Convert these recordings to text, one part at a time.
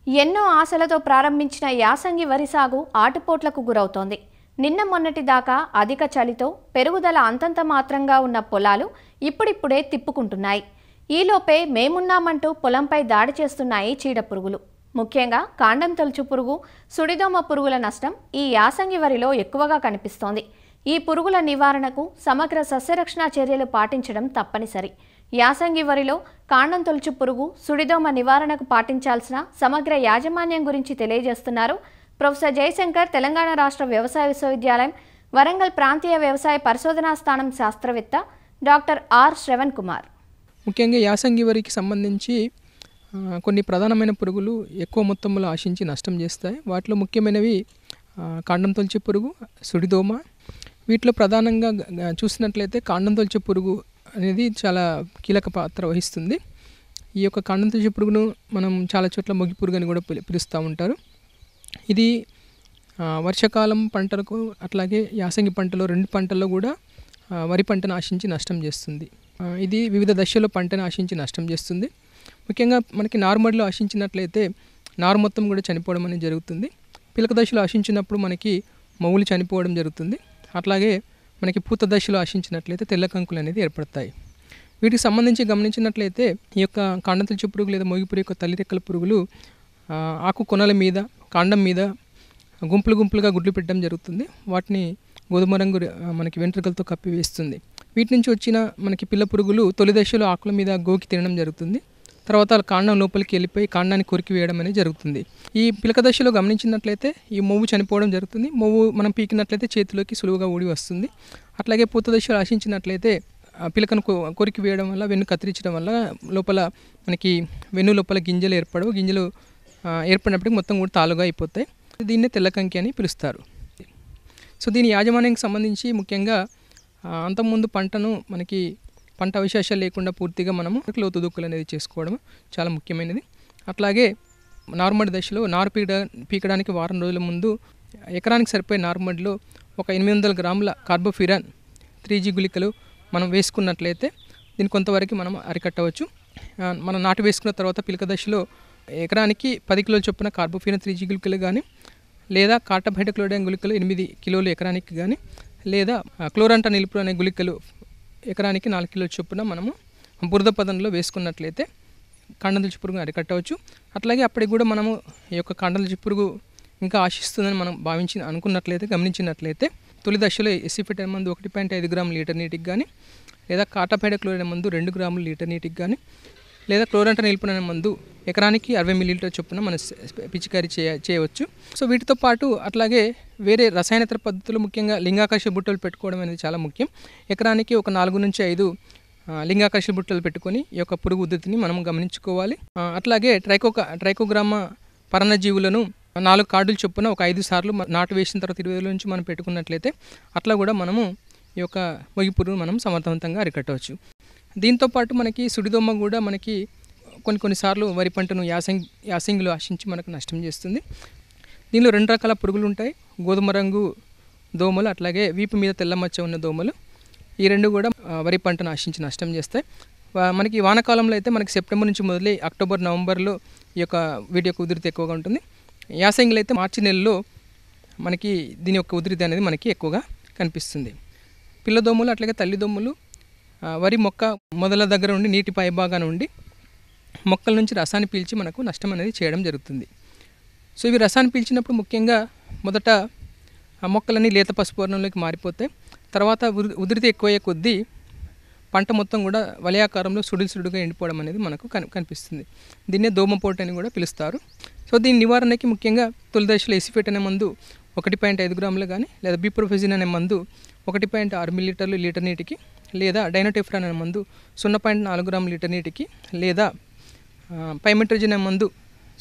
ఎన్నో ఆశలతో ప్రారంభించిన యాసంగి వరి సాగు ఆటుపోట్లకు గురవుతోంది. నిన్న మొన్నటి దాకా అధిక చలితో పెరుగుదల అంతంత మాత్రంగా ఉన్న పొలాలు ఇప్పుడిప్పుడే తిప్పుకుంటున్నాయి. ఈలోపే మేమున్నామంటూ పొలంపై దాడి చేస్తున్నాయి చీడపురుగులు. ముఖ్యంగా కాండం తొలుచు పురుగు, సుడిదోమ పురుగుల నష్టం ఈ యాసంగి వరిలో ఎక్కువగా కనిపిస్తోంది. ఈ పురుగుల నివారణకు సమగ్ర సస్యరక్షణ చర్యలు పాటించడం తప్పనిసరి. యాసంగి వరిలో కాండం తొలుచు పురుగు, సుడిదోమ నివారణకు పాటించాల్సిన సమగ్ర యాజమాన్యం గురించి తెలియజేస్తున్నారు ప్రొఫెసర్ జయశంకర్, తెలంగాణ రాష్ట్ర వ్యవసాయ విశ్వవిద్యాలయం వరంగల్ ప్రాంతీయ వ్యవసాయ పరిశోధనా స్థానం శాస్త్రవేత్త డాక్టర్ ఆర్ శ్రవణ్ కుమార్. ముఖ్యంగా యాసంగి వరికి సంబంధించి కొన్ని ప్రధానమైన పురుగులు ఎక్కువ మొత్తంలో ఆశించి నష్టం చేస్తాయి. వాటిలో ముఖ్యమైనవి కాండం తొలిచే పురుగు, సుడిదోమ. వీటిలో ప్రధానంగా చూసినట్లయితే కాండం తొలిచే పురుగు అనేది చాలా కీలక పాత్ర వహిస్తుంది. ఈ యొక్క కాండం తొలిచే పురుగును మనం చాలా చోట్ల మొగి పురుగు అని కూడా పిలుస్తూ ఉంటారు. ఇది వర్షాకాలం పంటలకు అట్లాగే యాసంగి పంటలో రెండు పంటల్లో కూడా వరి పంటను ఆశించి నష్టం చేస్తుంది. ఇది వివిధ దశల్లో పంటను ఆశించి నష్టం చేస్తుంది. ముఖ్యంగా మనకి నారుమడిలో ఆశించినట్లయితే నారు మొత్తం కూడా చనిపోవడం అనేది జరుగుతుంది. పిలక దశలో ఆశించినప్పుడు మనకి మొవ్వులు చనిపోవడం జరుగుతుంది. అట్లాగే మనకి పూత దశలో ఆశించినట్లయితే తెల్ల కంకులు అనేది ఏర్పడతాయి. వీటికి సంబంధించి గమనించినట్లయితే ఈ యొక్క కాండం తొలిచే పురుగు లేదా మొగి పురుగు యొక్క తల్లి రెక్కల పురుగులు ఆకు కొనల మీద, కాండం మీద గుంపులు గుంపులుగా గుడ్లు పెట్టడం జరుగుతుంది. వాటిని గోధుమ రంగు మనకి వెంట్రుకలతో కప్పివేస్తుంది. వీటి నుంచి వచ్చిన మనకి పిల్ల పురుగులు తొలి దశలో ఆకుల మీద గోకి తినడం జరుగుతుంది. తర్వాత కాండం లోపలికి వెళ్ళిపోయి కాండాన్ని కొరికి వేయడం అనేది జరుగుతుంది. ఈ పిలక దశలో గమనించినట్లయితే ఈ మొవ్వు చనిపోవడం జరుగుతుంది. మొవ్వు మనం పీకినట్లయితే చేతిలోకి సులువుగా ఊడి వస్తుంది. అట్లాగే పూత దశలో ఆశించినట్లయితే పిలకను కొరికి వేయడం వల్ల, వెన్ను కత్తిరించడం వల్ల లోపల మనకి వెన్ను లోపల గింజలు ఏర్పడవు. గింజలు ఏర్పడినప్పటికీ మొత్తం కూడా తాలుగా అయిపోతాయి. దీన్నే తెల్లకంకి అని పిలుస్తారు. సో దీని యాజమాన్యానికి సంబంధించి ముఖ్యంగా అంతకుముందు పంట అవశేషాలు లేకుండా పూర్తిగా మనము లోతు దుక్కులు అనేది చేసుకోవడం చాలా ముఖ్యమైనది. అట్లాగే నారుమడి దశలో నారు పీకడానికి వారం రోజుల ముందు ఎకరానికి సరిపోయే నారుమడిలో ఒక 800 గ్రాముల కార్బోఫిరాన్ 3G గుళికలు మనం వేసుకున్నట్లయితే దీన్ని కొంతవరకు మనం అరికట్టవచ్చు. మనం నాటు వేసుకున్న తర్వాత పిలక దశలో ఎకరానికి 10 కిలోల చొప్పున కార్బోఫిరాన్ 3G గుళికలు కానీ, లేదా కార్టప్ హైడ్రోక్లోరైడ్ గుళికలు 8 కిలోలు ఎకరానికి కానీ, లేదా క్లోరంటా నిలుపు అనే గుళికలు ఎకరానికి 4 కిలోల చొప్పున మనము బురద పదంలో వేసుకున్నట్లయితే కాండం తొలిచే పురుగును అరికట్టవచ్చు. అట్లాగే అప్పటికి కూడా మనము ఈ యొక్క కాండం తొలిచే పురుగు ఇంకా ఆశిస్తుందని మనం గమనించినట్లయితే తొలి దశలో ఎసిఫేట్ అనే మందు 1.5 గ్రాములు లీటర్ నీటికి కానీ, లేదా కార్టప్ హైడ్రోక్లోరైడ్ మందు 2 గ్రాములు లీటర్ నీటికి కానీ, లేదా క్లోరంటా నిలుపు అనే మందు ఎకరానికి 60 మిల్లీలీటర్ చొప్పున మనం పిచికారీ చేయవచ్చు. సో వీటితో పాటు అట్లాగే వేరే రసాయనేతర పద్ధతులు, ముఖ్యంగా లింగాకర్ష బుట్టలు పెట్టుకోవడం అనేది చాలా ముఖ్యం. ఎకరానికి ఒక 4 నుంచి 5 లింగాకర్ష బుట్టలు పెట్టుకొని ఈ యొక్క పురుగు ఉధృతిని మనం గమనించుకోవాలి. అట్లాగే ట్రైకోగ్రామా పరాన్నజీవులను 4 కార్డులు చొప్పున ఒక 5 సార్లు నాటు వేసిన తర్వాత 20 రోజుల నుంచి మనం పెట్టుకున్నట్లయితే అట్లా కూడా మనము ఈ యొక్క మొగి పురుగును మనం సమర్థవంతంగా అరికట్టవచ్చు. దీంతోపాటు మనకి సుడిదోమ కూడా మనకి కొన్నిసార్లు వరి పంటను యాసంగిలో ఆశించి మనకు నష్టం చేస్తుంది. దీనిలో 2 రకాల పురుగులు ఉంటాయి. గోధుమ రంగు దోమలు, అట్లాగే వీపు మీద తెల్ల మచ్చ ఉన్న దోమలు. ఈ రెండు కూడా వరి పంటను ఆశించి నష్టం చేస్తాయి. మనకి వానాకాలంలో అయితే మనకి సెప్టెంబర్ నుంచి మొదలై అక్టోబర్, నవంబర్లో వీటి యొక్క ఉధృతి ఎక్కువగా ఉంటుంది. యాసంగిలో అయితే మార్చి నెలలో మనకి దీని యొక్క ఉధృతి అనేది మనకి ఎక్కువగా కనిపిస్తుంది. పిల్ల దోమలు అట్లాగే తల్లి దోమలు వరి మొక్క మొదల దగ్గర ఉండి నీటి పైభాగాన ఉండి మొక్కల నుంచి రసాన్ని పీల్చి మనకు నష్టం అనేది చేయడం జరుగుతుంది. సో ఇవి రసాన్ని పీల్చినప్పుడు ముఖ్యంగా మొదట ఆ మొక్కలన్నీ లేత పసుపు వర్ణంలోకి మారిపోతాయి. తర్వాత ఉధృతి ఎక్కువయ్యే కొద్దీ పంట మొత్తం కూడా వలయాకారంలో సుడుగా ఎండిపోవడం అనేది మనకు కనిపిస్తుంది. దీన్నే దోమపోటు అని కూడా పిలుస్తారు. సో దీని నివారణకి ముఖ్యంగా తొలి దశలో ఎసిఫేట్ అనే మందు 1.5 గ్రాములు కానీ, లేదా బిప్రోఫెజిన్ అనే మందు 1.6 మిల్లీలీటర్లు లీటర్ నీటికి, లేదా డైనోటెఫ్రాన్ అనే మందు 0.4 గ్రాములు లీటర్ నీటికి, లేదా పైమెట్రోజిన్ అనే మందు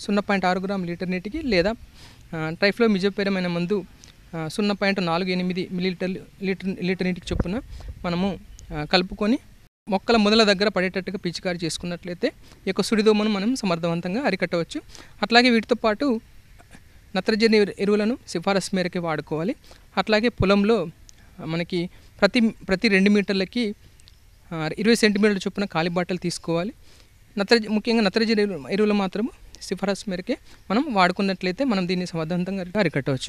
0.6 గ్రాములు లీటర్ నీటికి, లేదా ట్రైఫ్లోమిజోపెరమ్ అనే మందు 0.48 మిల్లీలీటర్లు లీటర్ నీటికి చొప్పున మనము కలుపుకొని మొక్కల మొదల దగ్గర పడేటట్టుగా పిచికారీ చేసుకున్నట్లయితే ఈ యొక్క సుడిదోమను మనం సమర్థవంతంగా అరికట్టవచ్చు. అట్లాగే వీటితో పాటు నత్రజని ఎరువులను సిఫారసు మేరకే వాడుకోవాలి. అట్లాగే పొలంలో మనకి ప్రతి 2 మీటర్లకి 20 సెంటీమీటర్ల చొప్పున ఖాళీ బాటలు తీసుకోవాలి. ముఖ్యంగా నత్రజని ఎరువులు మాత్రము సిఫారసు మేరకే మనం వాడుకున్నట్లయితే మనం దీన్ని సమర్థవంతంగా అరికట్టవచ్చు.